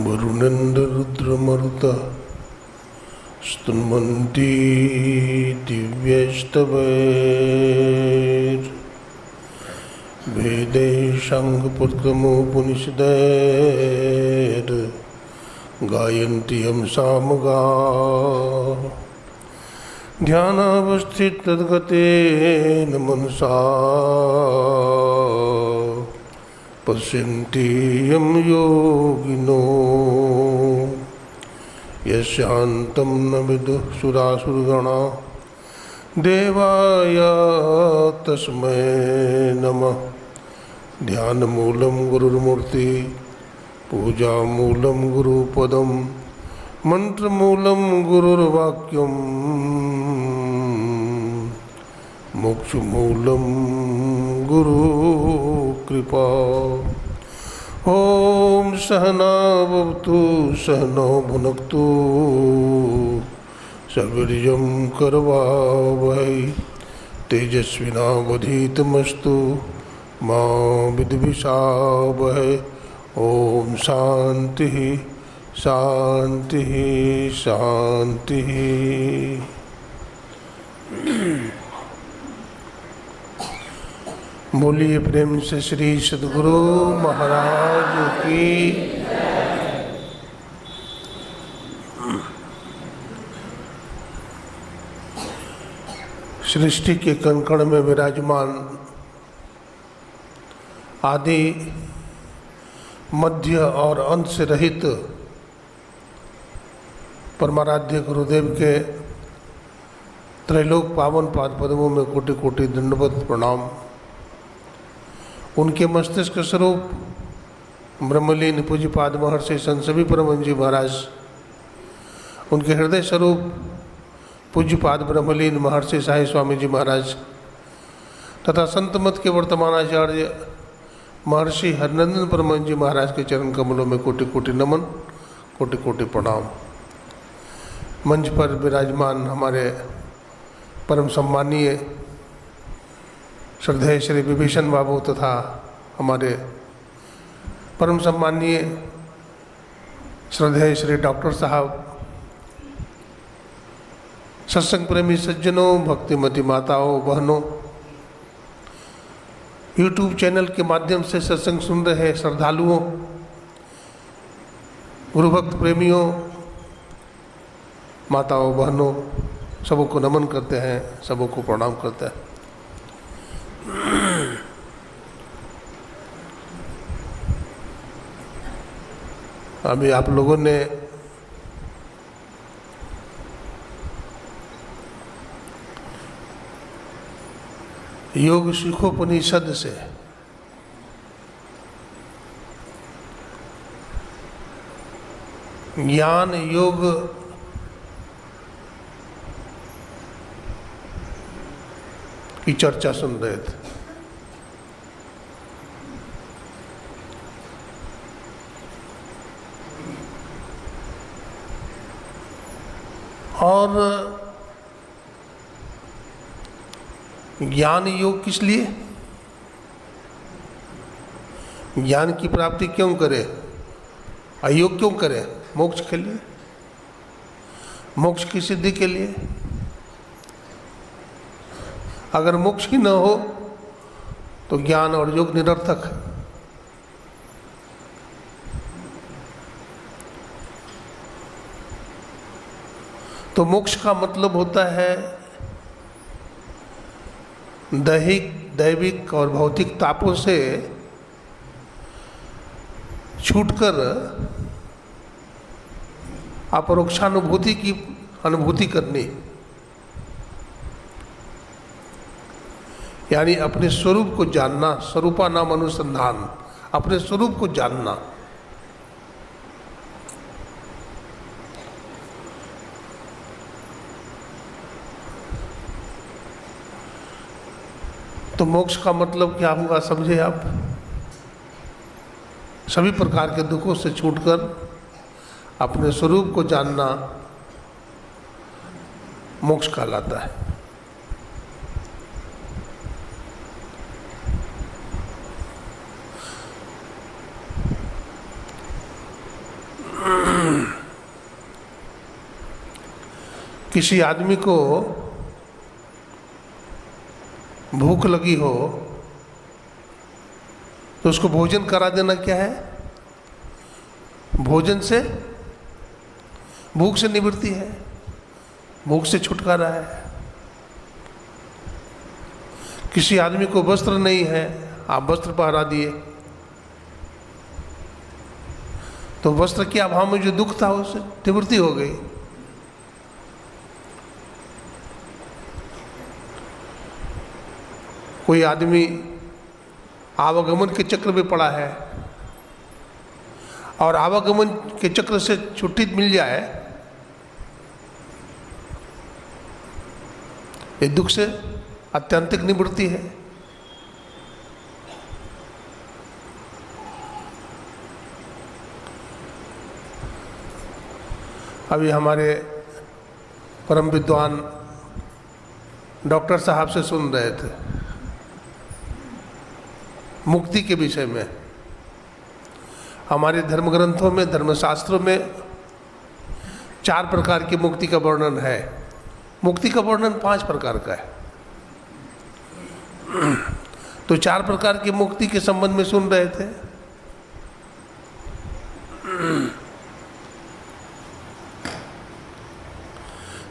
वरुणेन्द्ररुद्रमरुतः स्तुन्वन्ति दिव्यस्तवैर्वेदैः साङ्गपुत्रमुपनिषदैर्गायन्ति यं सामगाः ध्यानावस्थिततद्गतेन मनसा पश्यन्ति यं योगिनो यस्यान्तं न विदुः सुरासुरगणा देवाय तस्मै नमः। ध्यानमूलं गुरुर्मूर्ति पूजामूलं गुरुपदं मंत्रमूलं गुरुर्वाक्यं मोक्षमूलं गुरुकृपा। ॐ सहना भवतु सहनौ भुनक्तु सवीर्यं करवावहै तेजस्विनावधीतमस्तु मा विद्विषावहै। ॐ शान्तिः शांति शांति। बोलिए प्रेम से श्री सद्गुरु महाराज की। सृष्टि के कण में विराजमान आदि मध्य और अंत से रहित परमाराध्य गुरुदेव के त्रैलोक पावन पाद पद्मों में कोटि कोटि दंडवत प्रणाम। उनके मस्तिष्क स्वरूप ब्रह्मलीन पूज्यपाद महर्षि संत सभी परमहंस जी महाराज, उनके हृदय स्वरूप पूज्यपाद ब्रह्मलीन महर्षि साई स्वामी जी महाराज तथा संत मत के वर्तमान आचार्य महर्षि हरनंदन परमहंस जी महाराज के चरण कमलों में कोटि कोटि नमन, कोटि कोटि प्रणाम। मंच पर विराजमान हमारे परम सम्मानीय श्रद्धेय श्री विभीषण बाबू तथा हमारे परम सम्मानीय श्रद्धेय श्री डॉक्टर साहब, सत्संग प्रेमी सज्जनों, भक्तिमती माताओं बहनों, यूट्यूब चैनल के माध्यम से सत्संग सुन रहे श्रद्धालुओं, गुरुभक्त प्रेमियों, माताओं बहनों, सबको नमन करते हैं, सबको प्रणाम करते हैं। अभी आप लोगों ने योग शिखोपनिषद से ज्ञान योग की चर्चा सुन रहे थे। और ज्ञान योग किस लिए, ज्ञान की प्राप्ति क्यों करे, अयोग क्यों करे? मोक्ष के लिए, मोक्ष की सिद्धि के लिए। अगर मोक्ष ही न हो तो ज्ञान और योग निरर्थक है। तो मोक्ष का मतलब होता है दैविक और भौतिक तापों से छूटकर अपरोक्षानुभूति की अनुभूति करनी, यानी अपने स्वरूप को जानना, स्वरूपा नाम अनुसंधान, अपने स्वरूप को जानना। तो मोक्ष का मतलब क्या होगा समझे आप? सभी प्रकार के दुखों से छूटकर अपने स्वरूप को जानना मोक्ष कहलाता है। किसी आदमी को भूख लगी हो तो उसको भोजन करा देना क्या है? भोजन से भूख से निवृत्ति है, भूख से छुटकारा है। किसी आदमी को वस्त्र नहीं है, आप वस्त्र पहरा दिए तो वस्त्र के अभाव में जो दुख था उससे निवृत्ति हो गई। कोई आदमी आवागमन के चक्र में पड़ा है और आवागमन के चक्र से छुट्टी मिल जाए, ये दुख से आत्यंतिक निवृत्ति है। अभी हमारे परम विद्वान डॉक्टर साहब से सुन रहे थे मुक्ति के विषय में। हमारे धर्म ग्रंथों में, धर्मशास्त्रों में 4 प्रकार की मुक्ति का वर्णन है। मुक्ति का वर्णन 5 प्रकार का है। तो 4 प्रकार की मुक्ति के संबंध में सुन रहे थे।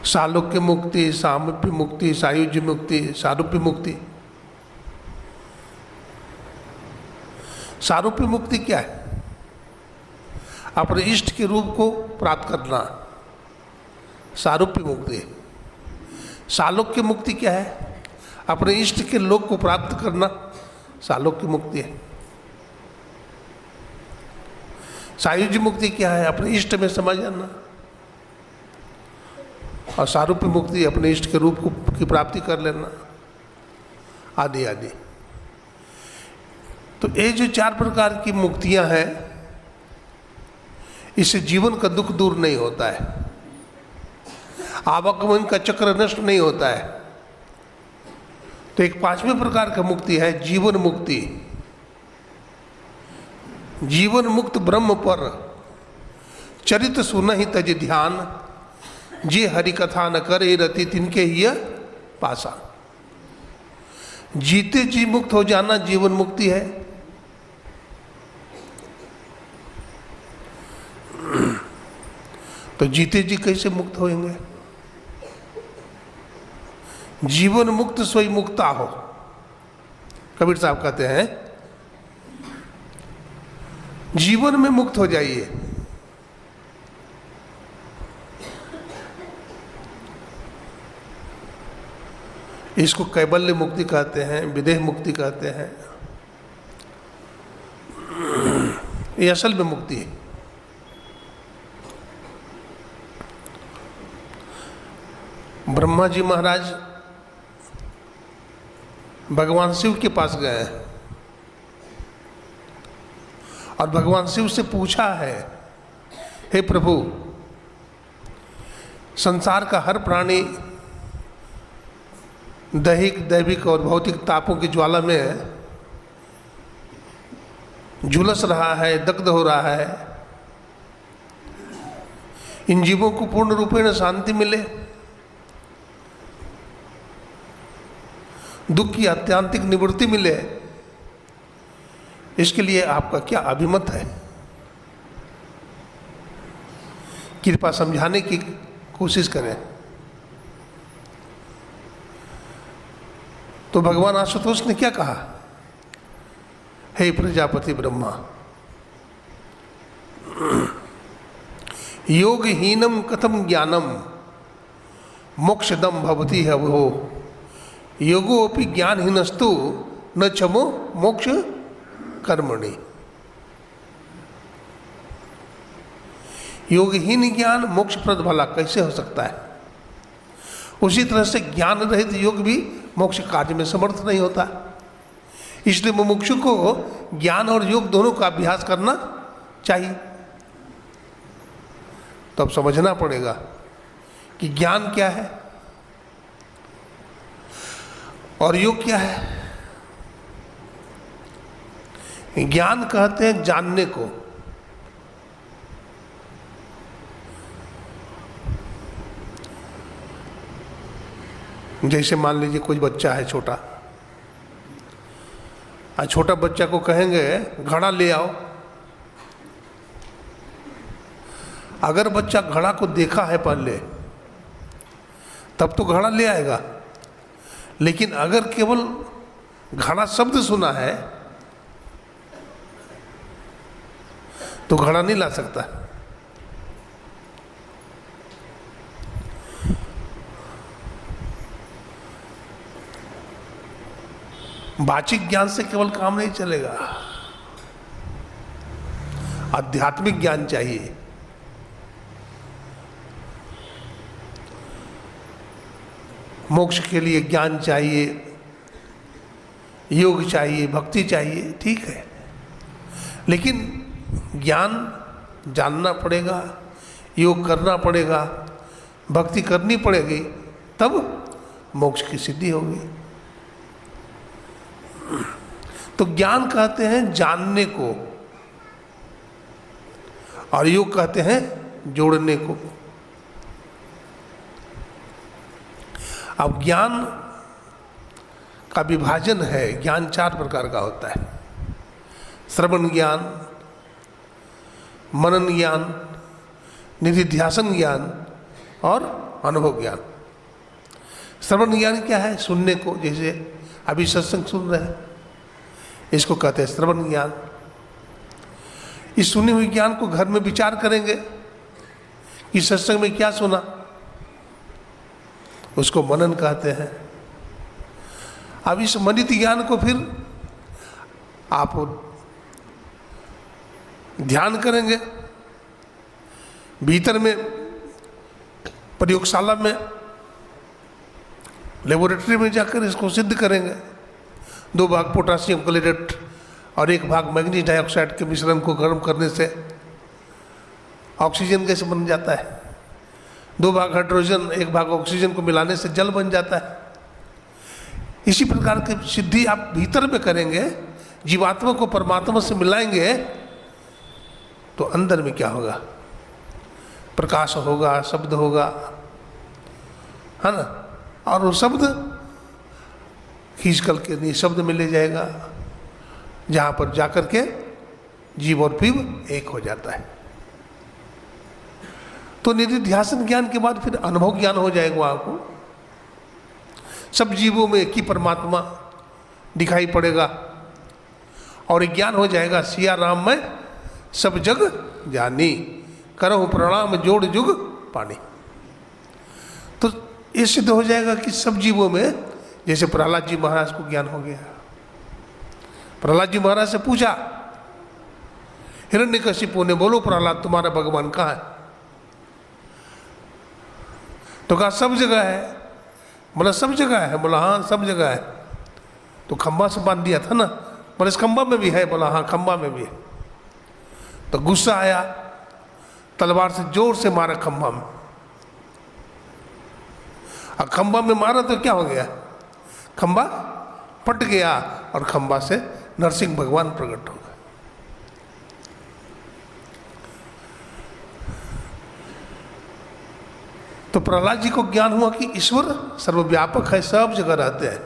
सालोक्य मुक्ति, सामीप्य मुक्ति, सायुज्य मुक्ति, सारूप्य मुक्ति। सारूप्य मुक्ति क्या है? अपने इष्ट के रूप को प्राप्त करना, सारूप्य मुक्ति। सालोक्य मुक्ति क्या है? अपने इष्ट के लोक को प्राप्त करना, सालोक्य मुक्ति है। सायुज्य मुक्ति क्या है? अपने इष्ट में समा जाना। और सारूप्य मुक्ति अपने इष्ट के रूप की प्राप्ति कर लेना, आदि आदि। तो ये जो 4 प्रकार की मुक्तियां हैं, इससे जीवन का दुख दूर नहीं होता है, आवागमन का चक्र नष्ट नहीं होता है। तो एक 5वें प्रकार का मुक्ति है जीवन मुक्ति। जीवन मुक्त ब्रह्म पर चरित सुनहि तज ध्यान, जे हरि कथा न करे रति तिनके ही पासा। जीते जी मुक्त हो जाना जीवन मुक्ति है। तो जीते जी कैसे मुक्त होंगे? जीवन मुक्त सोई मुक्ता हो, कबीर साहब कहते हैं। जीवन में मुक्त हो जाइए। इसको कैबल्य मुक्ति कहते हैं, विदेह मुक्ति कहते हैं। ये असल में मुक्ति है। ब्रह्मा जी महाराज भगवान शिव के पास गए और भगवान शिव से पूछा है, हे प्रभु, संसार का हर प्राणी दैहिक, दैविक और भौतिक तापों की ज्वाला में झुलस रहा है, दग्ध हो रहा है। इन जीवों को पूर्ण रूपेण शांति मिले, दुख की आत्यांतिक निवृत्ति मिले, इसके लिए आपका क्या अभिमत है? कृपया समझाने की कोशिश करें। तो भगवान आशुतोष ने क्या कहा? हे प्रजापति ब्रह्मा, योगहीनम कथम ज्ञानम मोक्षदम भवति है वो, योगोपि ज्ञानहीनस्तु न क्षमो मोक्ष कर्मणि। योगहीन ज्ञान मोक्षप्रद भला कैसे हो सकता है? उसी तरह से ज्ञान रहित योग भी मोक्ष कार्य में समर्थ नहीं होता। इसलिए मुमुक्षु को ज्ञान और योग दोनों का अभ्यास करना चाहिए। तो अब समझना पड़ेगा कि ज्ञान क्या है और योग क्या है। ज्ञान कहते हैं जानने को, जैसे मान लीजिए कोई बच्चा है छोटा, छोटा बच्चा को कहेंगे घड़ा ले आओ। अगर बच्चा घड़ा को देखा है पहले तब तो घड़ा ले आएगा, लेकिन अगर केवल घड़ा शब्द सुना है तो घड़ा नहीं ला सकता। वाचिक ज्ञान से केवल काम नहीं चलेगा, आध्यात्मिक ज्ञान चाहिए। मोक्ष के लिए ज्ञान चाहिए, योग चाहिए, भक्ति चाहिए, ठीक है, लेकिन ज्ञान जानना पड़ेगा, योग करना पड़ेगा, भक्ति करनी पड़ेगी, तब मोक्ष की सिद्धि होगी। तो ज्ञान कहते हैं जानने को, और योग कहते हैं जोड़ने को। अब ज्ञान का विभाजन है, ज्ञान 4 प्रकार का होता है। श्रवण ज्ञान, मनन ज्ञान, निधिध्यासन ज्ञान और अनुभव ज्ञान। श्रवण ज्ञान क्या है? सुनने को, जैसे अभी सत्संग सुन रहे हैं, इसको कहते हैं श्रवण ज्ञान। इस सुनी हुई ज्ञान को घर में विचार करेंगे कि सत्संग में क्या सुना, उसको मनन कहते हैं। अब इस मनित ज्ञान को फिर आप ध्यान करेंगे, भीतर में प्रयोगशाला में, लेबोरेटरी में जाकर इसको सिद्ध करेंगे। 2 भाग पोटासियम क्लोराइड और 1 भाग मैग्नीज डाइऑक्साइड के मिश्रण को गर्म करने से ऑक्सीजन कैसे बन जाता है। 2 भाग हाइड्रोजन 1 भाग ऑक्सीजन को मिलाने से जल बन जाता है। इसी प्रकार की सिद्धि आप भीतर में करेंगे, जीवात्मा को परमात्मा से मिलाएंगे, तो अंदर में क्या होगा? प्रकाश होगा, शब्द होगा, है ना। और वो शब्द खींच करके निशब्द में ले जाएगा, जहाँ पर जाकर के जीव और पीव एक हो जाता है। तो निधिध्यासन ज्ञान के बाद फिर अनुभव ज्ञान हो जाएगा। आपको सब जीवों में एक ही परमात्मा दिखाई पड़ेगा और एक ज्ञान हो जाएगा, सिया राम में सब जग जानी, करहु प्रणाम जोड़ जुग पानी। तो ये सिद्ध हो जाएगा कि सब जीवों में, जैसे प्रहलाद जी महाराज को ज्ञान हो गया। प्रहलाद जी महाराज से पूछा हिरण्यकशिपु ने, बोलो प्रहलाद तुम्हारा भगवान कहाँ है? तो कहा सब जगह है। बोला सब जगह है? बोला हाँ सब जगह है। तो खंबा से बांध दिया था ना? बोला इस खंबा में भी है? बोला हाँ खंबा में भी है। तो गुस्सा आया, तलवार से जोर से मारा खंबा में। अब खंबा में मारा तो क्या हो गया? खंबा फट गया और खंबा से नरसिंह भगवान प्रकट हो गए। तो प्रहलाद जी को ज्ञान हुआ कि ईश्वर सर्वव्यापक है, सब जगह रहते हैं।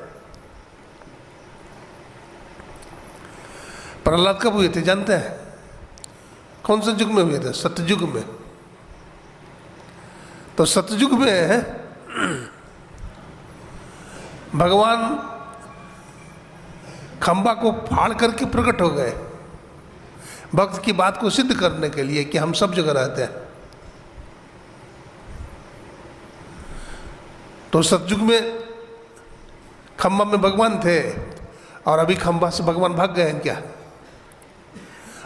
प्रहलाद कब हुए थे जानते हैं? कौन से युग में हुए थे? सतयुग में। तो सतयुग में भगवान खंबा को फाड़ करके प्रकट हो गए, भक्त की बात को सिद्ध करने के लिए कि हम सब जगह रहते हैं। तो सतयुग में खंबा में भगवान थे और अभी खंबा से भगवान भाग गए हैं क्या?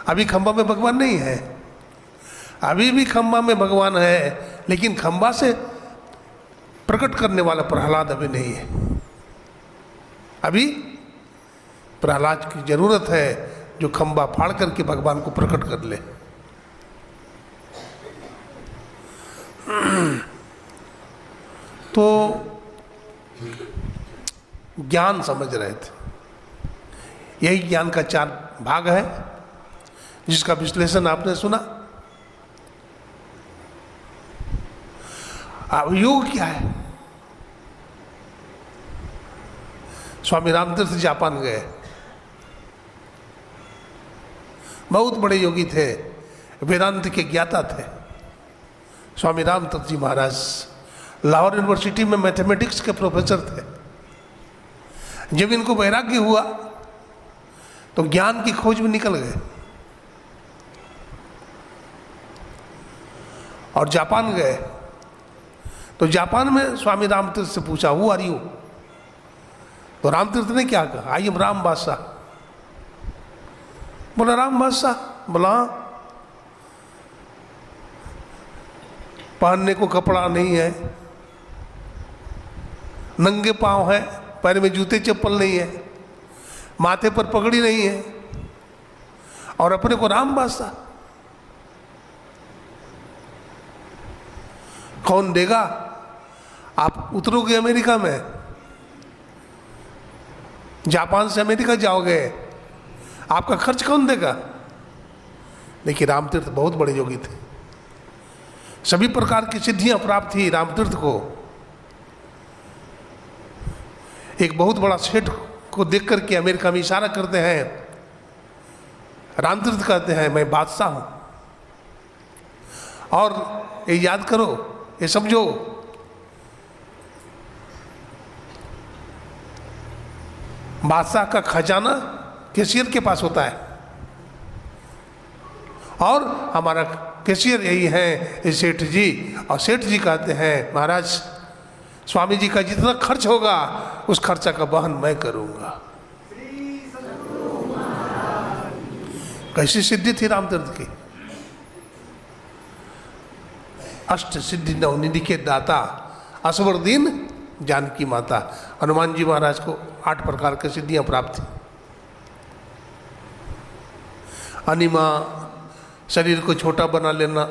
अभी खंबा में भगवान नहीं है, अभी भी खंबा में भगवान है, लेकिन खंबा से प्रकट करने वाला प्रहलाद अभी नहीं है। अभी प्रहलाद की जरूरत है जो खंबा फाड़ करके भगवान को प्रकट कर ले। तो ज्ञान समझ रहे थे, यही ज्ञान का 4 भाग है जिसका विश्लेषण आपने सुना। अब योग क्या है? स्वामी रामतीर्थ जापान गए। बहुत बड़े योगी थे, वेदांत के ज्ञाता थे स्वामी रामतीर्थ जी महाराज। लाहौर यूनिवर्सिटी में मैथमेटिक्स के प्रोफेसर थे। जब इनको वैराग्य हुआ तो ज्ञान की खोज में निकल गए और जापान गए। तो जापान में स्वामी रामतीर्थ से पूछा, हु आर यू? तो रामतीर्थ ने क्या कहा, आई एम राम बादशाह। बोला राम बादशाह? बोला पहनने को कपड़ा नहीं है, नंगे पांव है, पैर में जूते चप्पल नहीं है, माथे पर पगड़ी नहीं है, और अपने को राम बादशाह। कौन देगा? आप उतरोगे अमेरिका में, जापान से अमेरिका जाओगे, आपका खर्च कौन देगा? देखिए रामतीर्थ बहुत बड़े योगी थे, सभी प्रकार की सिद्धियां प्राप्त थी रामतीर्थ को। एक बहुत बड़ा सेठ को देख करके अमेरिका में इशारा करते हैं, रामतीर्थ कहते हैं मैं बादशाह हूं। और ये याद करो, ये समझो, बादशाह का खजाना कैशियर के पास होता है और हमारा कैशियर यही है सेठ जी। और सेठ जी कहते हैं महाराज स्वामी जी का जितना खर्च होगा उस खर्चा का वहन मैं करूंगा। कैसी सिद्धि थी रामतीर्थ की? अष्ट सिद्धि नवनिधि के दाता, असवरदीन जानकी माता। हनुमान जी महाराज को 8 प्रकार की सिद्धियां प्राप्त थी। अनिमा, शरीर को छोटा बना लेना,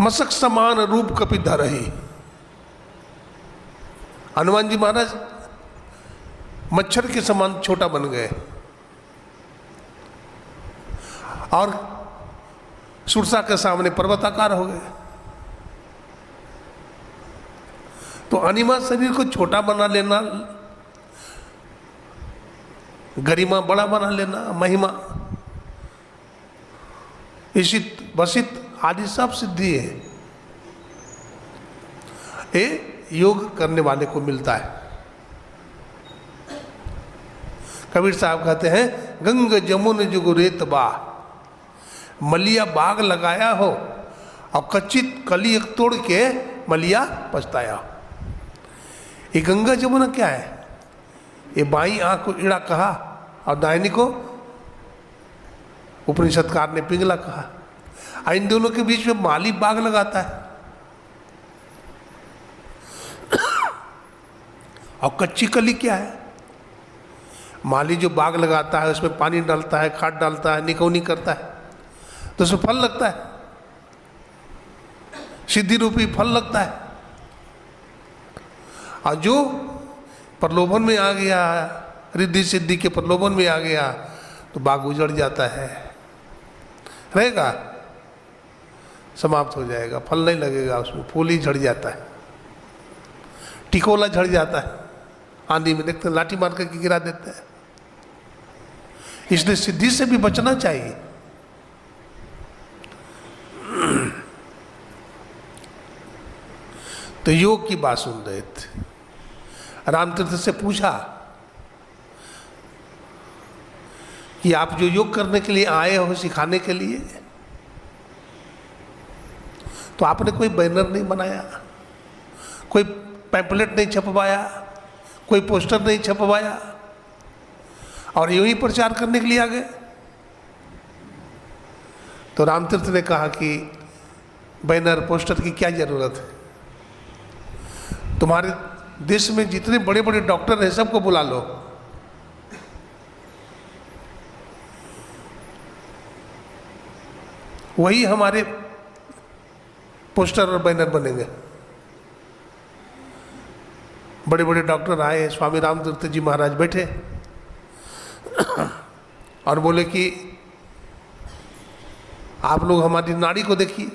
मसक समान रूप कपि धरहि। हनुमान जी महाराज मच्छर के समान छोटा बन गए और सुरसा के सामने पर्वताकार हो गए। तो अनिमा शरीर को छोटा बना लेना, गरिमा बड़ा बना लेना, महिमा, ईशित वसित आदि सब सिद्धि है, ये योग करने वाले को मिलता है। कबीर साहब कहते हैं गंग जमुन जुग रेत बा, मलिया बाग लगाया हो और कच्ची कली एक तोड़ के मलिया पछताया। ये गंगा जमुना क्या है? ये बाई आंख को इड़ा कहा और दाहिनी को उपनिषदकार ने पिंगला कहा। इन दोनों के बीच में माली बाग लगाता है और कच्ची कली क्या है? माली जो बाग लगाता है उसमें पानी डालता है, खाद डालता है, निकौनी करता है तो उसमें फल लगता है, सिद्धि रूपी फल लगता है। और जो प्रलोभन में आ गया, रिद्धि सिद्धि के प्रलोभन में आ गया तो बाग उजड़ जाता है, रहेगा, समाप्त हो जाएगा, फल नहीं लगेगा उसमें, फूल ही झड़ जाता है, टिकोला झड़ जाता है, आंधी में देखते लाठी मार करके गिरा देते हैं। इसलिए सिद्धि से भी बचना चाहिए। तो योग की बात सुन रहे थे, रामतीर्थ से पूछा कि आप जो योग करने के लिए आए हो सिखाने के लिए, तो आपने कोई बैनर नहीं बनाया, कोई पैम्पलेट नहीं छपवाया, कोई पोस्टर नहीं छपवाया और यूं ही प्रचार करने के लिए आ गए? तो रामतीर्थ ने कहा कि बैनर पोस्टर की क्या जरूरत है, तुम्हारे देश में जितने बड़े बड़े डॉक्टर हैं सबको बुला लो, वही हमारे पोस्टर और बैनर बनेंगे। बड़े बड़े डॉक्टर आए, स्वामी रामतीर्थ जी महाराज बैठे और बोले कि आप लोग हमारी नाड़ी को देखिए,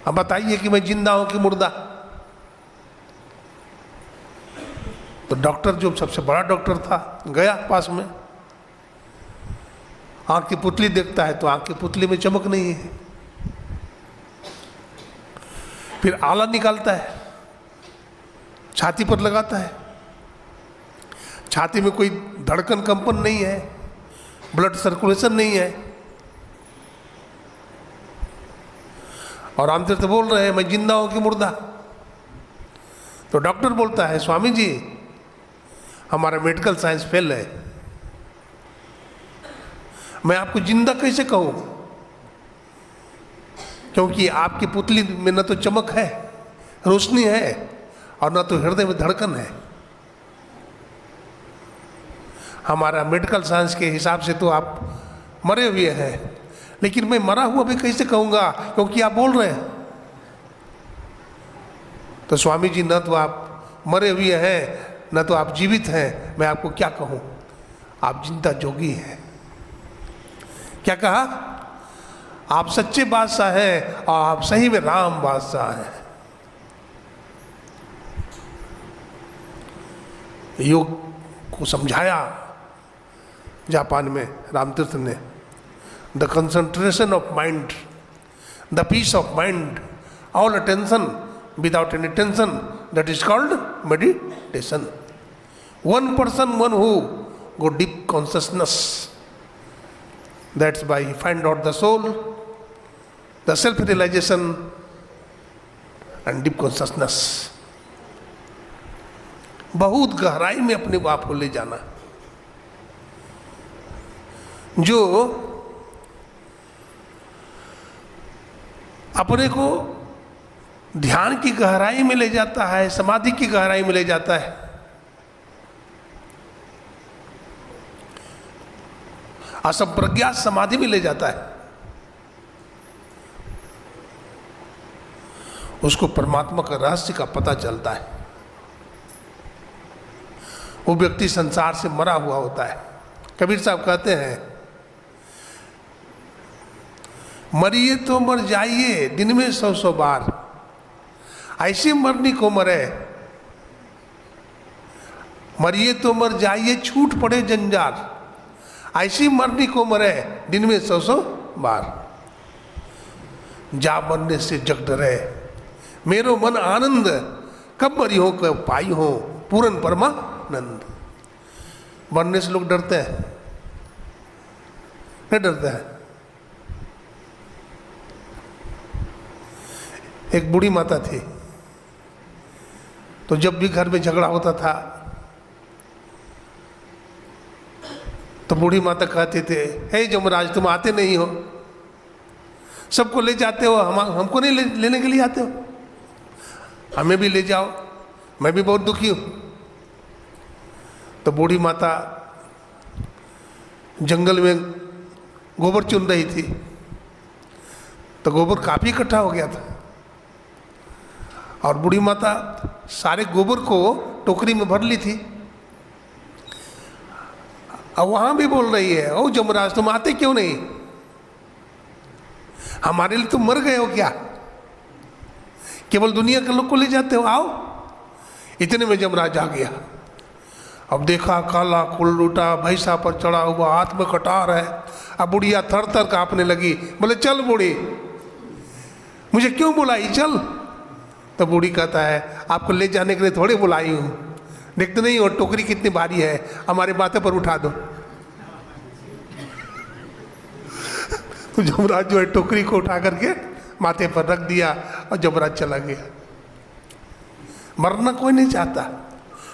अब बताइए कि मैं जिंदा हूं कि मुर्दा। तो डॉक्टर जो सबसे बड़ा डॉक्टर था गया पास में, आंख की पुतली देखता है तो आंख की पुतली में चमक नहीं है। फिर आला निकालता है, छाती पर लगाता है, छाती में कोई धड़कन कंपन नहीं है, ब्लड सर्कुलेशन नहीं है, और रामतीर्थ बोल रहे हैं मैं जिंदा हूं कि मुर्दा। तो डॉक्टर बोलता है स्वामी जी हमारा मेडिकल साइंस फेल है, मैं आपको जिंदा कैसे कहूं, क्योंकि आपकी पुतली में न तो चमक है, रोशनी है, और न तो हृदय में धड़कन है। हमारा मेडिकल साइंस के हिसाब से तो आप मरे हुए हैं, लेकिन मैं मरा हुआ भी कैसे कहूंगा क्योंकि आप बोल रहे हैं। तो स्वामी जी न तो आप मरे हुए हैं न तो आप जीवित हैं, मैं आपको क्या कहूं, आप जिंदा जोगी हैं। क्या कहा, आप सच्चे बादशाह हैं और आप सही में राम बादशाह हैं। योग को समझाया जापान में रामतीर्थ ने, the concentration of mind, the peace of mind, all attention without any tension, that is called meditation. One person one who go deep consciousness, that's why he find out the soul, the self realization and deep consciousness। बहुत गहराई में अपने आप को ले जाना। जो अपने को ध्यान की गहराई में ले जाता है, समाधि की गहराई में ले जाता है, असंप्रज्ञात समाधि में ले जाता है, उसको परमात्मा का रहस्य का पता चलता है। वो व्यक्ति संसार से मरा हुआ होता है। कबीर साहब कहते हैं मरिए तो मर जाइए दिन में 100 बार, ऐसे मरने को मरे, मरिए तो मर जाइए छूट पड़े जंजाल, ऐसी मरने को मरे दिन में 100 बार। जा मरने से जग डरे मेरो मन आनंद, कब मरी हो कब पाई हो पूरन परमानंद। मरने से लोग डरते हैं, नहीं डरते हैं। एक बूढ़ी माता थी, तो जब भी घर में झगड़ा होता था तो बूढ़ी माता कहते थे हे जमराज तुम आते नहीं हो, सबको ले जाते हो, हमको नहीं लेने के लिए आते हो, हमें भी ले जाओ, मैं भी बहुत दुखी हूँ। तो बूढ़ी माता जंगल में गोबर चुन रही थी, तो गोबर काफ़ी इकट्ठा हो गया था, और बूढ़ी माता सारे गोबर को टोकरी में भर ली थी। अब वहां भी बोल रही है ओ जमराज तुम आते क्यों नहीं, हमारे लिए तुम मर गए हो क्या, केवल दुनिया के लोग को ले जाते हो, आओ। इतने में जमराज आ गया। अब देखा काला कुल्लूटा भैंसा पर चढ़ा हुआ, हाथ में कटार है। अब बुढ़िया थर थर कांपने लगी, बोले चल बूढ़ी, मुझे क्यों बुलाई, चल। तो बूढ़ी कहता है आपको ले जाने के लिए थोड़ी बुलाई हूं, देखते नहीं हो टोकरी कितनी भारी है, हमारे माथे पर उठा दो। तो जमराज जो है टोकरी को उठा करके माथे पर रख दिया और जमराज चला गया। मरना कोई नहीं चाहता,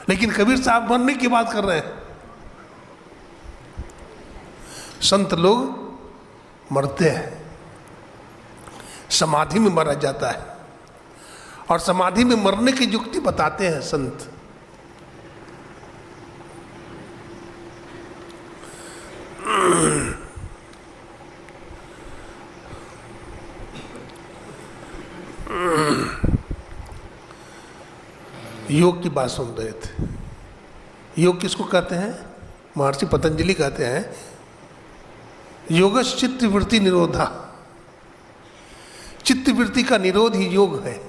लेकिन कबीर साहब मरने की बात कर रहे हैं। संत लोग मरते हैं, समाधि में मरा जाता है, और समाधि में मरने की युक्ति बताते हैं संत। योग की बात सुन रहे थे। योग किसको कहते हैं, महर्षि पतंजलि कहते हैं योगश्च चित्तवृत्ति निरोधा, चित्तवृत्ति का निरोध ही योग है।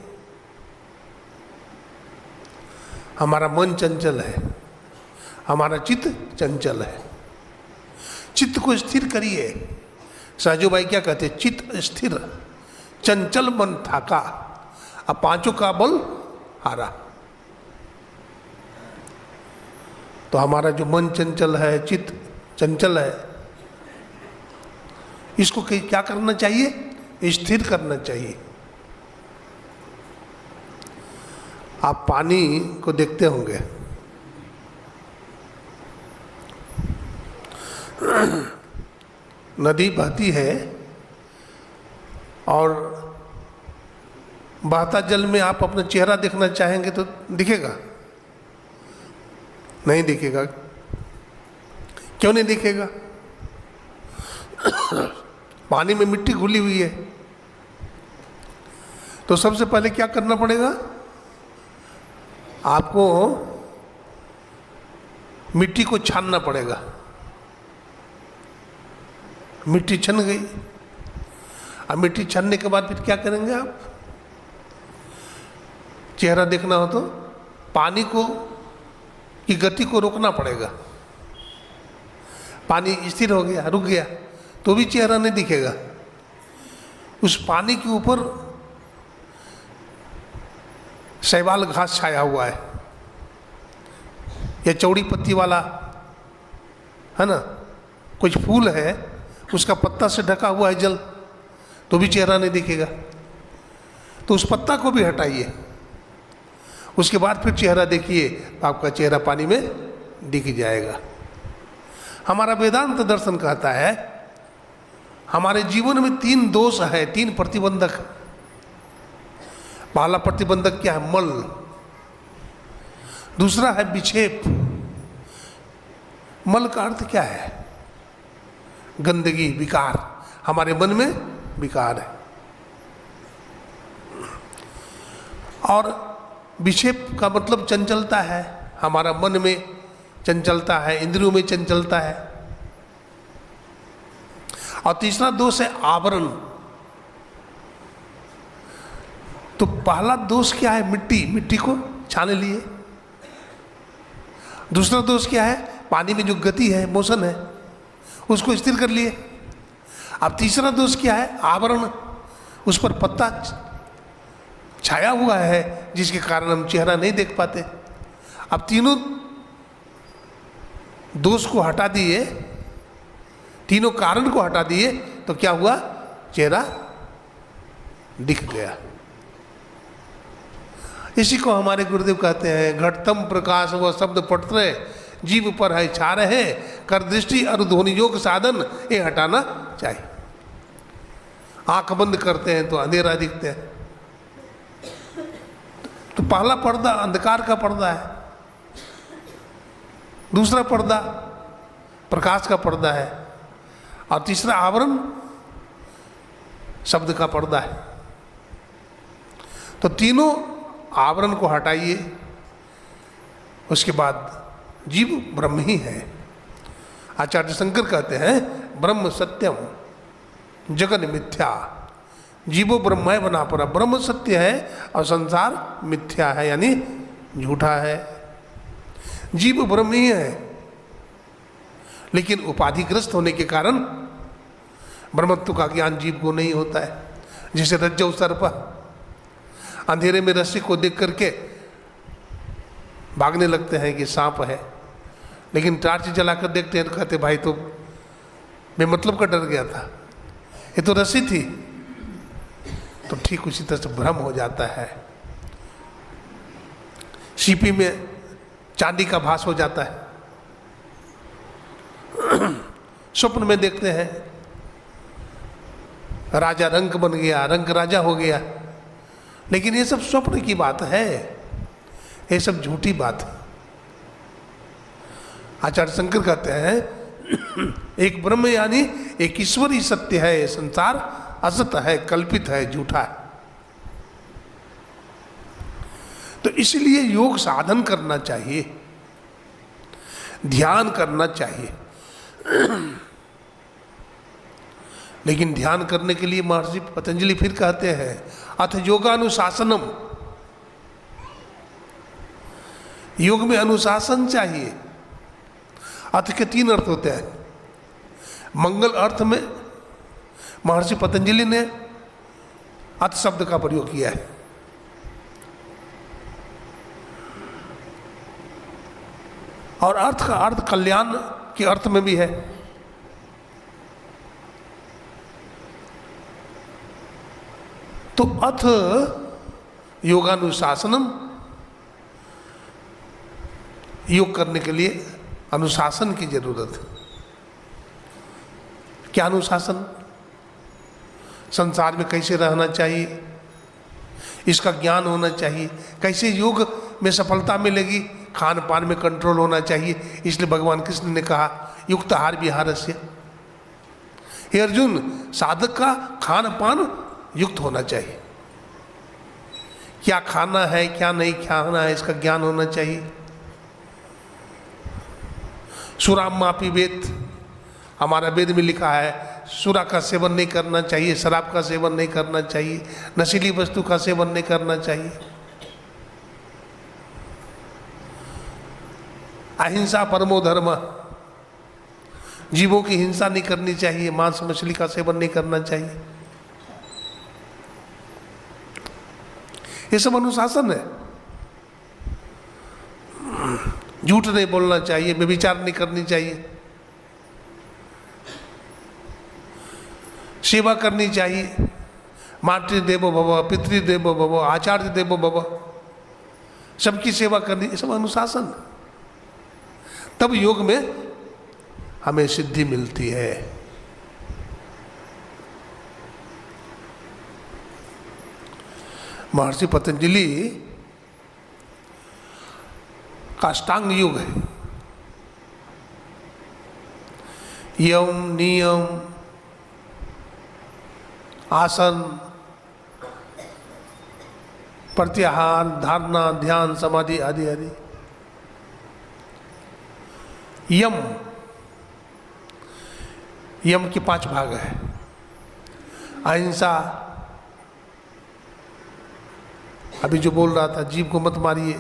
हमारा मन चंचल है, हमारा चित्त चंचल है। चित्त को स्थिर करिए। सहजो भाई क्या कहते हैं? चित्त स्थिर, चंचल मन थाका, अब पांचों का बल हारा। तो हमारा जो मन चंचल है, चित्त चंचल है, इसको क्या करना चाहिए? स्थिर करना चाहिए। आप पानी को देखते होंगे, नदी बहती है और बहता जल में आप अपना चेहरा देखना चाहेंगे तो दिखेगा? नहीं दिखेगा। क्यों नहीं दिखेगा? पानी में मिट्टी घुली हुई है। तो सबसे पहले क्या करना पड़ेगा? आपको मिट्टी को छानना पड़ेगा। मिट्टी छन गई। अब मिट्टी छनने के बाद फिर क्या करेंगे आप? चेहरा देखना हो तो पानी को की गति को रोकना पड़ेगा। पानी स्थिर हो गया, रुक गया, तो भी चेहरा नहीं दिखेगा। उस पानी के ऊपर शैवाल घास छाया हुआ है या चौड़ी पत्ती वाला है ना, कुछ फूल है, उसका पत्ता से ढका हुआ है जल, तो भी चेहरा नहीं दिखेगा। तो उस पत्ता को भी हटाइए, उसके बाद फिर चेहरा देखिए, तो आपका चेहरा पानी में दिख जाएगा। हमारा वेदांत दर्शन कहता है हमारे जीवन में 3 दोष है, 3 प्रतिबंधक। पहला प्रतिबंधक क्या है? मल। दूसरा है विक्षेप। मल का अर्थ क्या है? गंदगी, विकार। हमारे मन में विकार है। और विक्षेप का मतलब चंचलता है। हमारा मन में चंचलता है, इंद्रियों में चंचलता है। और तीसरा दोष है आवरण। तो पहला दोष क्या है? मिट्टी, मिट्टी को छाने लिए। दूसरा दोष क्या है? पानी में जो गति है, मोशन है, उसको स्थिर कर लिए। अब तीसरा दोष क्या है? आवरण। उस पर पत्ता छाया हुआ है जिसके कारण हम चेहरा नहीं देख पाते। अब तीनों दोष को हटा दिए, तीनों कारण को हटा दिए, तो क्या हुआ? चेहरा दिख गया। इसी को हमारे गुरुदेव कहते हैं, घटतम प्रकाश व शब्द पटरे जीव पर है छा रहे, कर दृष्टि और ध्वनि योग साधन ये हटाना चाहिए। आंख बंद करते हैं तो अंधेरा दिखते हैं। तो पहला पर्दा अंधकार का पर्दा है, दूसरा पर्दा प्रकाश का पर्दा है, और तीसरा आवरण शब्द का पर्दा है। तो तीनों आवरण को हटाइए, उसके बाद जीव ब्रह्म ही है। आचार्य शंकर कहते हैं ब्रह्म सत्यम जगन मिथ्या, जीवो ब्रह्म है बना पड़ा। ब्रह्म सत्य है और संसार मिथ्या है, यानी झूठा है। जीव ब्रह्म ही है, लेकिन उपाधिग्रस्त होने के कारण ब्रह्मत्व का ज्ञान जीव को नहीं होता है। जैसे रज्जु सर्प, अंधेरे में रस्सी को देख करके भागने लगते हैं कि सांप है, लेकिन टार्च जलाकर देखते हैं तो कहते भाई तो मैं मतलब का डर गया था, ये तो रस्सी थी। तो ठीक उसी तरह से भ्रम हो जाता है। सीपी में चांदी का भास हो जाता है। स्वप्न में देखते हैं राजा रंक बन गया, रंक राजा हो गया, लेकिन ये सब स्वप्न की बात है, ये सब झूठी बात है। आचार्य शंकर कहते हैं एक ब्रह्म यानी एक ईश्वर ही सत्य है, संसार असत है, कल्पित है, झूठा है। तो इसलिए योग साधन करना चाहिए, ध्यान करना चाहिए। लेकिन ध्यान करने के लिए महर्षि पतंजलि फिर कहते हैं अथ योगानुशासनम, योग में अनुशासन चाहिए। अथ के 3 अर्थ होते हैं। मंगल अर्थ में महर्षि पतंजलि ने अथ शब्द का प्रयोग किया है। और अर्थ का अर्थ कल्याण के अर्थ में भी है। तो अथ योगानुशासनम, योग करने के लिए अनुशासन की जरूरत है। क्या अनुशासन? संसार में कैसे रहना चाहिए, इसका ज्ञान होना चाहिए। कैसे योग में सफलता मिलेगी, खान पान में कंट्रोल होना चाहिए। इसलिए भगवान कृष्ण ने कहा युक्त आहार विहारस्य। हे अर्जुन, साधक का खान पान युक्त होना चाहिए। क्या खाना है क्या नहीं खाना है, इसका ज्ञान होना चाहिए। सुरामापि वेद, हमारा वेद में लिखा है सुरा का सेवन नहीं करना चाहिए, शराब का सेवन नहीं करना चाहिए, नशीली वस्तु का सेवन नहीं करना चाहिए। अहिंसा परमो धर्म, जीवों की हिंसा नहीं करनी चाहिए, मांस मछली का सेवन नहीं करना चाहिए। ये सब अनुशासन है। झूठ नहीं बोलना चाहिए, व्यभिचार नहीं करनी चाहिए, सेवा करनी चाहिए। मातृ देवो भव, पितृ देवो भव, आचार्य देवो भव, सबकी सेवा करनी, ये सब अनुशासन। तब योग में हमें सिद्धि मिलती है। महर्षि पतंजलि का अष्टांग योग है। यम, नियम, आसन, प्रत्याहार, धारणा, ध्यान, समाधि आदि आदि। यम, यम के 5 भाग है। अहिंसा, अभी जो बोल रहा था, जीव को मत मारिए,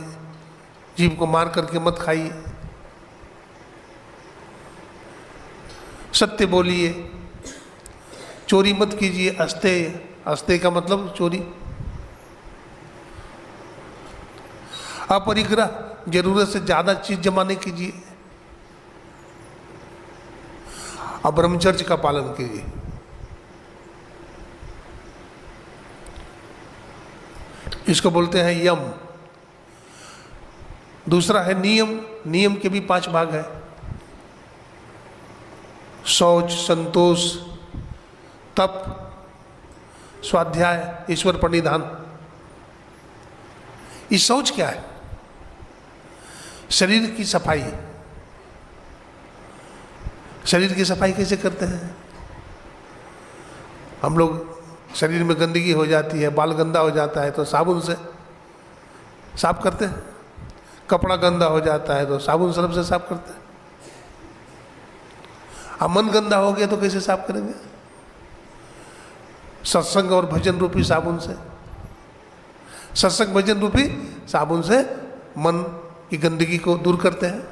जीव को मार करके मत खाइए, सत्य बोलिए, चोरी मत कीजिए। अस्तेय, अस्तेय का मतलब चोरी। अपरिग्रह, जरूरत से ज्यादा चीज जमा नहीं कीजिए। और ब्रह्मचर्य का पालन कीजिए। इसको बोलते हैं यम। दूसरा है नियम। नियम के भी 5 भाग है। शौच, संतोष, तप, स्वाध्याय, ईश्वर प्रणिधान। ये शौच क्या है? शरीर की सफाई। शरीर की सफाई कैसे करते हैं? हम लोग शरीर में गंदगी हो जाती है, बाल गंदा हो जाता है तो साबुन से साफ करते हैं। कपड़ा गंदा हो जाता है तो साबुन सर्फ से साफ करते हैं। अब मन गंदा हो गया तो कैसे साफ करेंगे? सत्संग और भजन रूपी साबुन से। सत्संग भजन रूपी साबुन से मन की गंदगी को दूर करते हैं।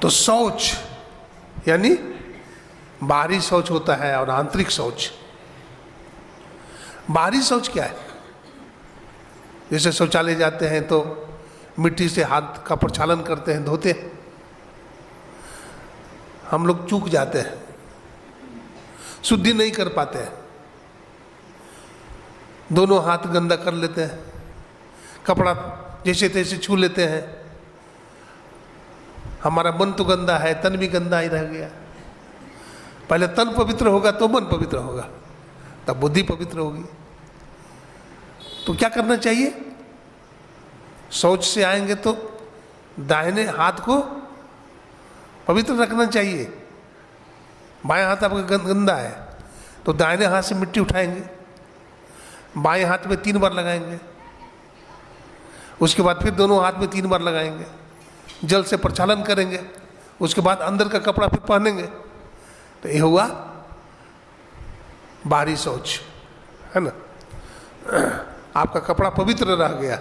तो शौच यानी बाहरी शौच होता है और आंतरिक शौच। बाहरी शौच क्या है? जैसे शौचालय जाते हैं तो मिट्टी से हाथ का प्रक्षालन करते हैं, धोते हैं। हम लोग चूक जाते हैं, शुद्धि नहीं कर पाते हैं, दोनों हाथ गंदा कर लेते हैं, कपड़ा जैसे तैसे छू लेते हैं। हमारा मन तो गंदा है, तन भी गंदा ही रह गया। पहले तन पवित्र होगा तो मन पवित्र होगा, तब बुद्धि पवित्र होगी। तो क्या करना चाहिए? शौच से आएंगे तो दाहिने हाथ को पवित्र रखना चाहिए। बाएं हाथ आपका गंदा है तो दाहिने हाथ से मिट्टी उठाएंगे, बाएं हाथ में 3 बार लगाएंगे, उसके बाद फिर दोनों हाथ में 3 बार लगाएंगे, जल से प्रक्षालन करेंगे, उसके बाद अंदर का कपड़ा फिर पहनेंगे। तो ये हुआ बाहरी शौच, है ना। आपका कपड़ा पवित्र रह गया।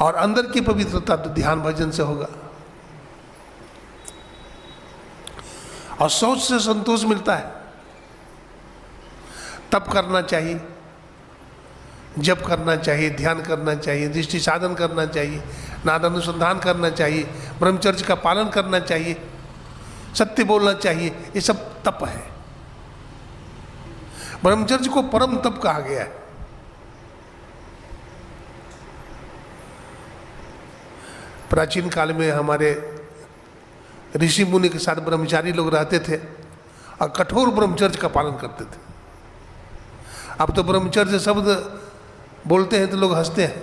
और अंदर की पवित्रता तो ध्यान भजन से होगा। और सोच से संतोष मिलता है। तप करना चाहिए, जप करना चाहिए, ध्यान करना चाहिए, दृष्टि साधन करना चाहिए, नाद अनुसंधान करना चाहिए, ब्रह्मचर्य का पालन करना चाहिए, सत्य बोलना चाहिए। ये सब तप है। ब्रह्मचर्य को परम तप कहा गया है। प्राचीन काल में हमारे ऋषि मुनि के साथ ब्रह्मचारी लोग रहते थे और कठोर ब्रह्मचर्य का पालन करते थे। अब तो ब्रह्मचर्य शब्द बोलते हैं तो लोग हंसते हैं,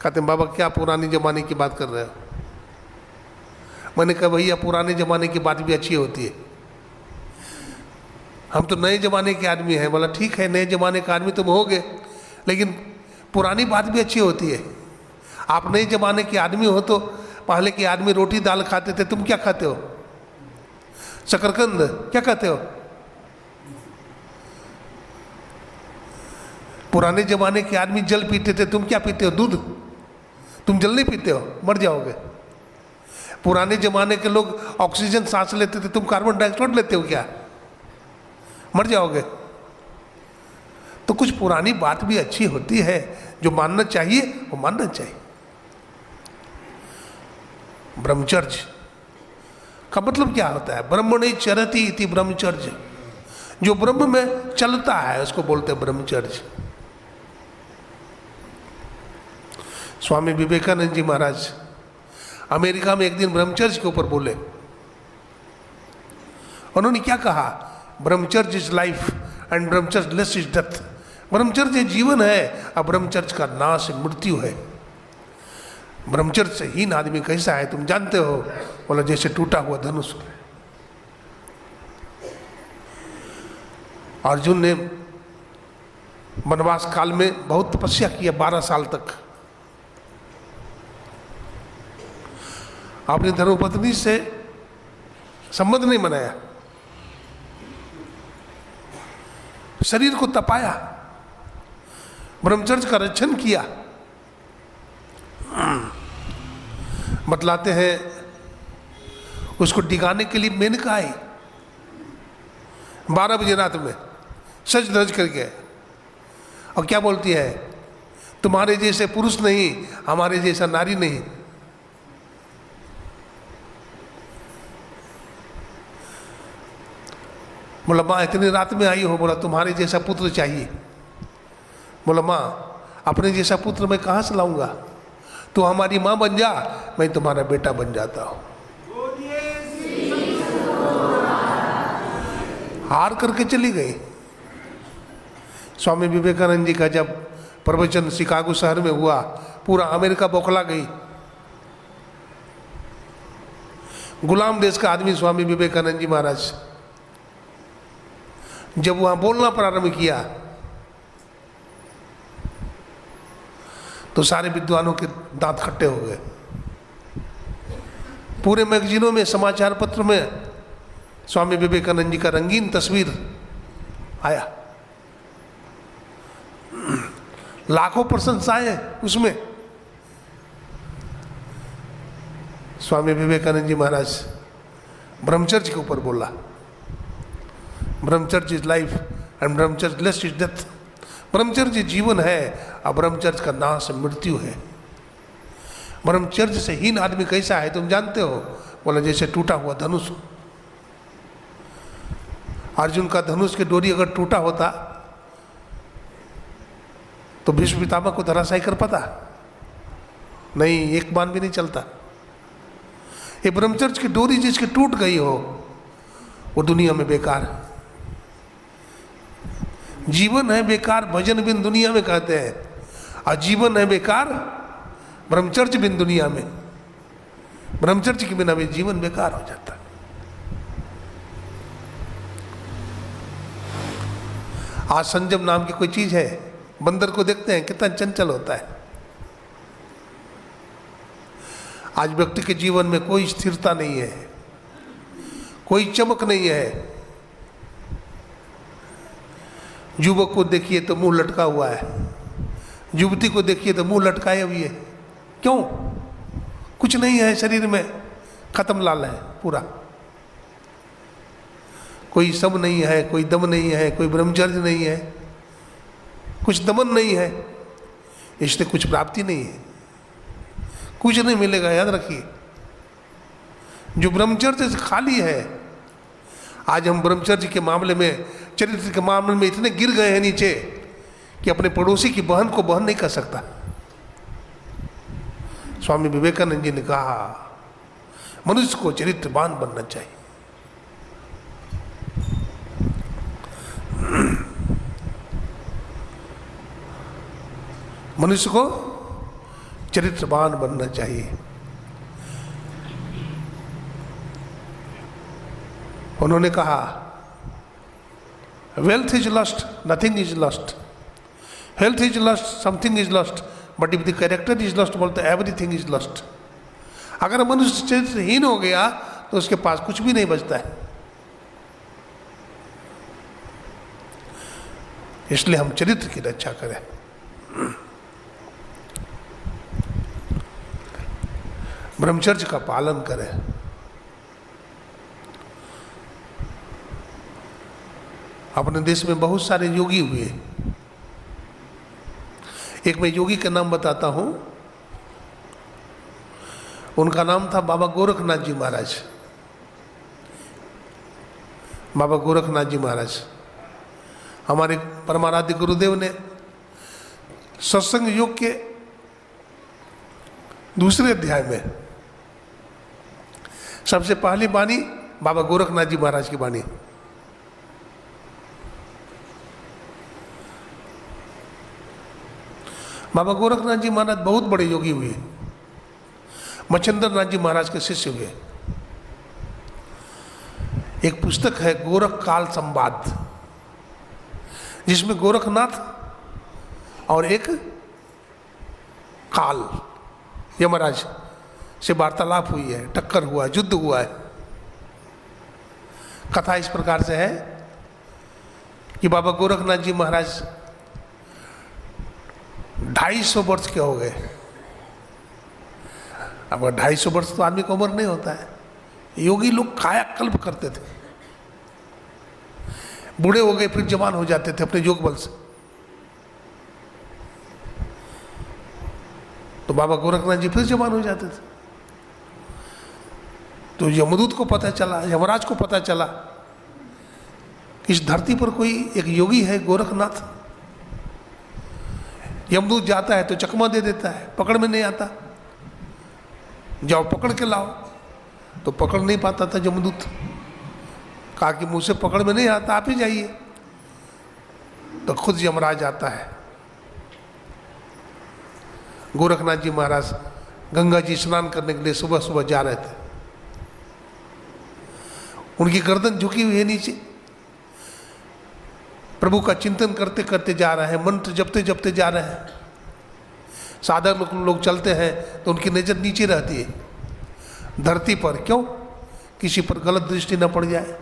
कहते हैं बाबा क्या पुराने ज़माने की बात कर रहे हो। मैंने कहा भैया पुराने ज़माने की बात भी अच्छी होती है, हम तो नए ज़माने के आदमी हैं। बोला ठीक है, नए ज़माने का आदमी तुम होगे, लेकिन पुरानी बात भी अच्छी होती है। आप नए ज़माने के आदमी हो तो पहले के आदमी रोटी दाल खाते थे, तुम क्या खाते हो? शकरकंद क्या खाते हो? पुराने ज़माने के आदमी जल पीते थे, तुम क्या पीते हो? दूध। तुम जल नहीं पीते हो, मर जाओगे। पुराने ज़माने के लोग ऑक्सीजन सांस लेते थे, तुम कार्बन डाइऑक्साइड लेते हो क्या? मर जाओगे। तो कुछ पुरानी बात भी अच्छी होती है, जो मानना चाहिए वो मानना चाहिए। ब्रह्मचर्य का मतलब क्या होता है? ब्रह्मणे चरति इति ब्रह्मचर्य। जो ब्रह्म में चलता है उसको बोलते हैं ब्रह्मचर्य। स्वामी विवेकानंद जी महाराज अमेरिका में एक दिन ब्रह्मचर्य के ऊपर बोले। उन्होंने क्या कहा? ब्रह्मचर्य इज लाइफ एंड ब्रह्मचर्य लेस इज डेथ। ब्रह्मचर्य जीवन है और ब्रह्मचर्य का नाश मृत्यु है। ब्रह्मचर्य से हीन आदमी कैसा है तुम जानते हो? बोला जैसे टूटा हुआ धनुष। अर्जुन ने वनवास काल में बहुत तपस्या किया, 12 साल तक। अपनी धर्मपत्नी से संबंध नहीं बनाया, शरीर को तपाया, ब्रह्मचर्य का रक्षण किया। बतलाते हैं उसको डिगाने के लिए मेनका आई 12 बजे रात में सज धज करके, और क्या बोलती है? तुम्हारे जैसे पुरुष नहीं, हमारे जैसा नारी नहीं। बोला माँ इतनी रात में आई हो? बोला तुम्हारे जैसा पुत्र चाहिए। बोला माँ अपने जैसा पुत्र मैं कहाँ से लाऊंगा? तो हमारी माँ बन जा, मैं तुम्हारा बेटा बन जाता हूँ। हार करके चली गई। स्वामी विवेकानंद जी का जब प्रवचन शिकागो शहर में हुआ, पूरा अमेरिका बौखला गई। गुलाम देश का आदमी स्वामी विवेकानंद जी महाराज जब वहां बोलना प्रारंभ किया तो सारे विद्वानों के दांत खट्टे हो गए। पूरे मैगजीनों में, समाचार पत्र में स्वामी विवेकानंद जी का रंगीन तस्वीर आया, लाखों प्रशंसाएं उसमें। स्वामी विवेकानंद जी महाराज ब्रह्मचर्य के ऊपर बोला, ब्रह्मचर्य इज लाइफ एंड ब्रह्मचर्य लेस इज डेथ। ब्रह्मचर्य जीवन है और ब्रह्मचर्य का नाश मृत्यु है। ब्रह्मचर्य से हीन आदमी कैसा है तुम जानते हो? बोला जैसे टूटा हुआ धनुष। अर्जुन का धनुष की डोरी अगर टूटा होता तो भीष्म पितामह को धराशायी कर पाता? नहीं, एक बाण भी नहीं चलता। ये ब्रह्मचर्य की डोरी जिसकी टूट गई हो वो दुनिया में बेकार है। जीवन है बेकार भजन बिन दुनिया में कहते हैं, और जीवन है बेकार ब्रह्मचर्य बिन दुनिया में। ब्रह्मचर्य के बिना भी जीवन बेकार हो जाता है। आज संयम नाम की कोई चीज है, बंदर को देखते हैं कितना चंचल होता है। आज व्यक्ति के जीवन में कोई स्थिरता नहीं है, कोई चमक नहीं है। युवक को देखिए तो मुंह लटका हुआ है, युवती को देखिए तो मुंह लटकाए हुए है। क्यों? कुछ नहीं है शरीर में, खत्म लाल है पूरा, कोई सम नहीं है, कोई दम नहीं है, कोई ब्रह्मचर्य नहीं है, कुछ दमन नहीं है, इससे कुछ प्राप्ति नहीं है, कुछ नहीं मिलेगा। याद रखिए, जो ब्रह्मचर्य से खाली है। आज हम ब्रह्मचर्य के मामले में, चरित्र के मामले में इतने गिर गए हैं नीचे कि अपने पड़ोसी की बहन को बहन नहीं कर सकता। स्वामी विवेकानंद जी ने कहा मनुष्य को चरित्रवान बनना चाहिए। मनुष्य को चरित्रवान बनना चाहिए। उन्होंने कहा wealth is lost, nothing is lost, health is lost, something is lost, but if the character is lost, बोलते एवरीथिंग इज लस्ट। अगर मनुष्य चरित्रहीन हो गया तो उसके पास कुछ भी नहीं बचता है। इसलिए हम चरित्र की रक्षा करें। ब्रह्मचर्य का पालन करें। अपने देश में बहुत सारे योगी हुए। एक मैं योगी का नाम बताता हूं, उनका नाम था बाबा गोरखनाथ जी महाराज। बाबा गोरखनाथ जी महाराज हमारे परमाराध्य गुरुदेव ने सत्संग योग के दूसरे अध्याय में सबसे पहली वाणी बाबा गोरखनाथ जी महाराज की वाणी। बाबा गोरखनाथ जी महाराज बहुत बड़े योगी हुए, मच्छिंद्र नाथ जी महाराज के शिष्य हुए। एक पुस्तक है गोरख काल संवाद, जिसमें गोरखनाथ और एक काल यमराज से वार्तालाप हुई है, टक्कर हुआ, युद्ध हुआ है। कथा इस प्रकार से है कि बाबा गोरखनाथ जी महाराज 250 वर्ष के हो गए। अब 250 वर्ष तो आदमी की उम्र नहीं होता है। योगी लोग कायाकल्प करते थे, बूढ़े हो गए फिर जवान हो जाते थे अपने योग बल से। तो बाबा गोरखनाथ जी फिर जवान हो जाते थे। तो यमदूत को पता चला, यमराज को पता चला कि इस धरती पर कोई एक योगी है गोरखनाथ। यमदूत जाता है तो चकमा दे देता है, पकड़ में नहीं आता, जाओ पकड़ के लाओ। तो पकड़ नहीं पाता था यमदूत, कहा कि मुझसे पकड़ में नहीं आता, आप ही जाइए। तो खुद यमराज आता है। गोरखनाथ जी महाराज गंगा जी स्नान करने के लिए सुबह सुबह जा रहे थे। उनकी गर्दन झुकी हुई है नीचे, प्रभु का चिंतन करते करते जा रहे हैं, मंत्र जपते जपते जा रहे हैं। साधारण लोग चलते हैं तो उनकी नज़र नीचे रहती है धरती पर। क्यों? किसी पर गलत दृष्टि न पड़ जाए,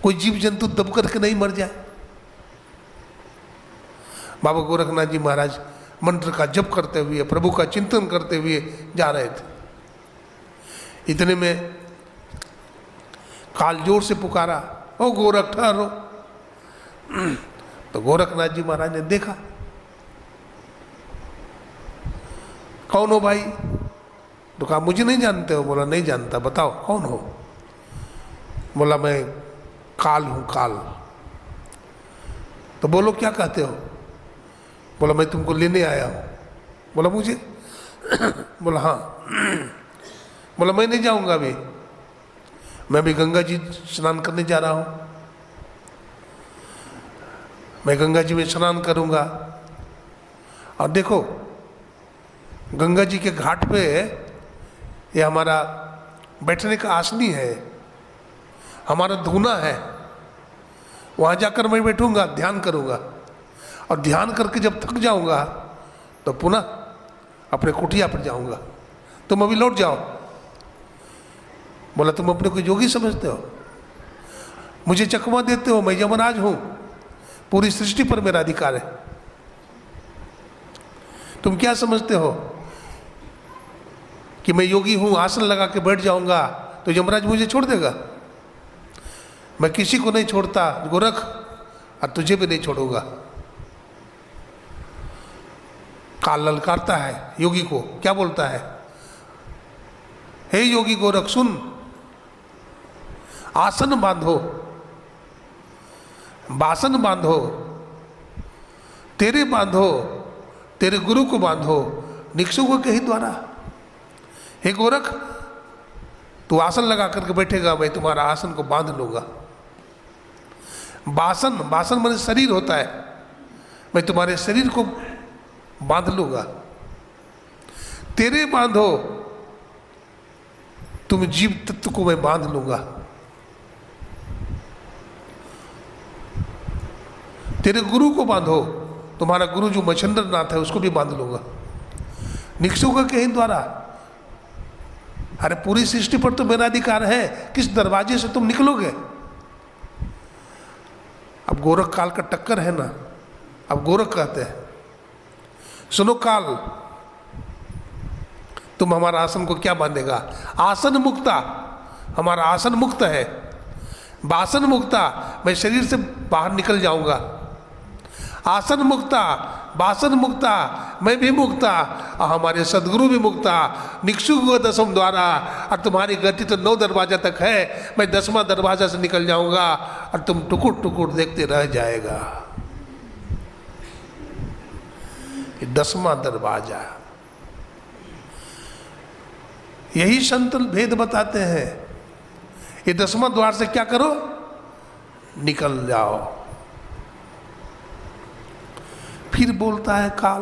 कोई जीव जंतु दब करके नहीं मर जाए। बाबा गोरखनाथ जी महाराज मंत्र का जप करते हुए, प्रभु का चिंतन करते हुए जा रहे थे। इतने में काल जोर से पुकारा, ओ गोरख ठहरो। तो गोरखनाथ जी महाराज ने देखा, कौन हो भाई? तो कहा मुझे नहीं जानते हो। बोला नहीं जानता, बताओ कौन हो? बोला मैं काल हूं, काल। तो बोलो क्या कहते हो? बोला मैं तुमको लेने आया हूं। बोला मुझे? बोला हाँ। बोला मैं नहीं जाऊंगा अभी, मैं भी गंगा जी स्नान करने जा रहा हूं। मैं गंगा जी में स्नान करूंगा। और देखो गंगा जी के घाट पे ये हमारा बैठने का आसनी है, हमारा धूना है, वहाँ जाकर मैं बैठूंगा, ध्यान करूंगा। और ध्यान करके जब थक जाऊंगा तो पुनः अपने कुटिया पर जाऊंगा, तुम अभी लौट जाओ। बोला तुम अपने को योगी समझते हो, मुझे चकमा देते हो, मैं यमराज हूं, पूरी सृष्टि पर मेरा अधिकार है। तुम क्या समझते हो कि मैं योगी हूं, आसन लगा के बैठ जाऊंगा तो यमराज मुझे छोड़ देगा? मैं किसी को नहीं छोड़ता गोरख, और तुझे भी नहीं छोड़ूंगा। काल ललकारता है योगी को, क्या बोलता है? हे योगी गोरख सुन, आसन बांधो, बासन बांधो, तेरे बांधो, तेरे गुरु को बांधो, निक्षुक के ही द्वारा। हे गोरख, तू आसन लगा करके बैठेगा, मैं तुम्हारा आसन को बांध लूंगा। बासन, बासन माने शरीर होता है, मैं तुम्हारे शरीर को बांध लूंगा। तेरे बांधो, तुम जीव तत्व को मैं बांध लूंगा। तेरे गुरु को बांधो, तुम्हारा गुरु जो मच्छंद्र नाथ है उसको भी बांध लूंगा। निक्षुक के ही द्वारा। अरे पूरी सृष्टि पर तो मेरा अधिकार है, किस दरवाजे से तुम निकलोगे? अब गोरख काल का टक्कर है ना। अब गोरख कहते हैं सुनो काल, तुम हमारा आसन को क्या बांधेगा? आसन मुक्ता, हमारा आसन मुक्त है। बासन मुक्ता, मैं शरीर से बाहर निकल जाऊंगा। आसन मुक्ता, बासन मुक्ता, मैं भी मुक्ता, और हमारे सदगुरु भी मुक्ता। निक्षुक दसम द्वारा, और तुम्हारी गति तो 9 दरवाजा तक है, मैं 10वां दरवाजा से निकल जाऊंगा और तुम टुकुर टुकुर देखते रह जाएगा। 10वां दरवाजा, यही संत भेद बताते हैं। ये 10वां द्वार से क्या करो? निकल जाओ। फिर बोलता है काल,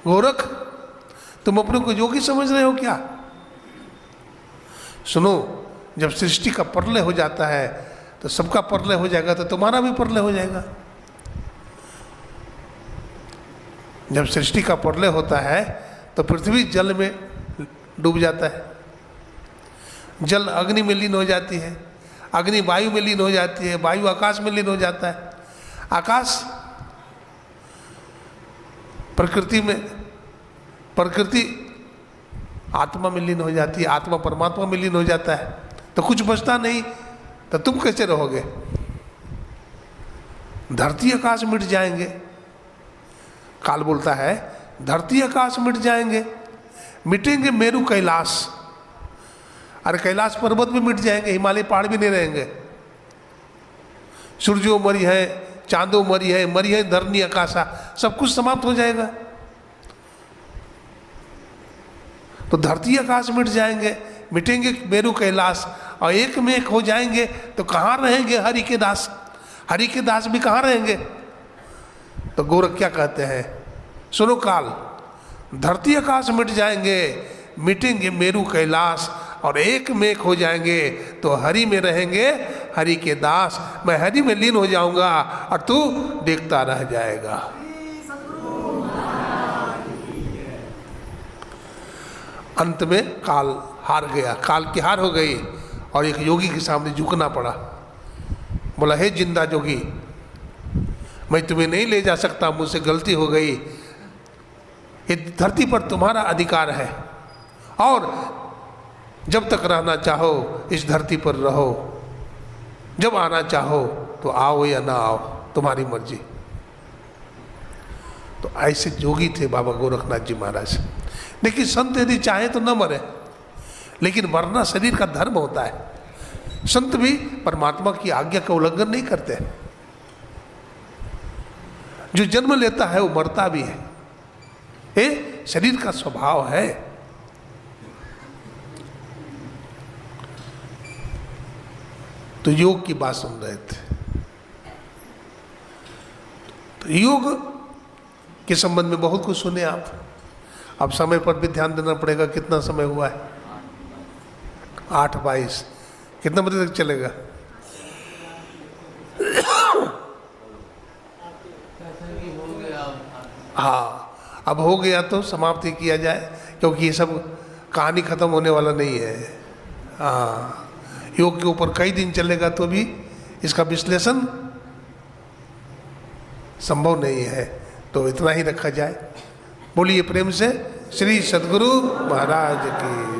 गोरख तुम अपने को योगी समझ रहे हो क्या? सुनो, जब सृष्टि का प्रलय हो जाता है तो सबका प्रलय हो जाएगा, तो तुम्हारा भी प्रलय हो जाएगा। जब सृष्टि का प्रलय होता है तो पृथ्वी जल में डूब जाता है, जल अग्नि में लीन हो जाती है, अग्नि वायु में लीन हो जाती है, वायु आकाश में लीन हो जाता है, आकाश प्रकृति में, प्रकृति आत्मा में लीन हो जाती है, आत्मा परमात्मा में लीन हो जाता है, तो कुछ बचता नहीं। तो तुम कैसे रहोगे? धरती आकाश मिट जाएंगे। काल बोलता है धरती आकाश मिट जाएंगे, मिटेंगे मेरू कैलाश। अरे कैलाश पर्वत भी मिट जाएंगे, हिमालय पहाड़ भी नहीं रहेंगे। सूर्यो मरी है, चांदो मरी है धरनी आकाशा, सब कुछ समाप्त हो जाएगा। तो धरती आकाश मिट जाएंगे, मिटेंगे मेरू कैलाश, और एक में एक हो जाएंगे, तो कहाँ रहेंगे हरि के दास? हरि के दास भी कहाँ रहेंगे? तो गोरख क्या कहते हैं? सुनो काल, धरती आकाश मिट जाएंगे, मिटेंगे मेरू कैलाश, और एक में एक हो जाएंगे, तो हरि में रहेंगे हरि के दास। मैं हरि में लीन हो जाऊंगा और तू देखता रह जाएगा। अंत में काल हार गया, काल की हार हो गई, और एक योगी के सामने झुकना पड़ा। बोला हे जिंदा जोगी, मैं तुम्हें नहीं ले जा सकता, मुझसे गलती हो गई। ये धरती पर तुम्हारा अधिकार है, और जब तक रहना चाहो इस धरती पर रहो, जब आना चाहो तो आओ या ना आओ, तुम्हारी मर्जी। तो ऐसे जोगी थे बाबा गोरखनाथ जी महाराज। देखिए संत यदि चाहे तो न मरे, लेकिन मरना शरीर का धर्म होता है। संत भी परमात्मा की आज्ञा का उल्लंघन नहीं करते। जो जन्म लेता है वो मरता भी है, ये शरीर का स्वभाव है। तो योग की बात सुन रहे थे, तो योग के संबंध में बहुत कुछ सुने आप। अब समय पर भी ध्यान देना पड़ेगा। कितना समय हुआ है? 8:22। कितना बजे तक चलेगा? हाँ, अब हो गया तो समाप्ति किया जाए, क्योंकि ये सब कहानी खत्म होने वाला नहीं है। हाँ, योग के ऊपर कई दिन चलेगा तो भी इसका विश्लेषण संभव नहीं है, तो इतना ही रखा जाए। बोलिए प्रेम से श्री सद्गुरु महाराज की।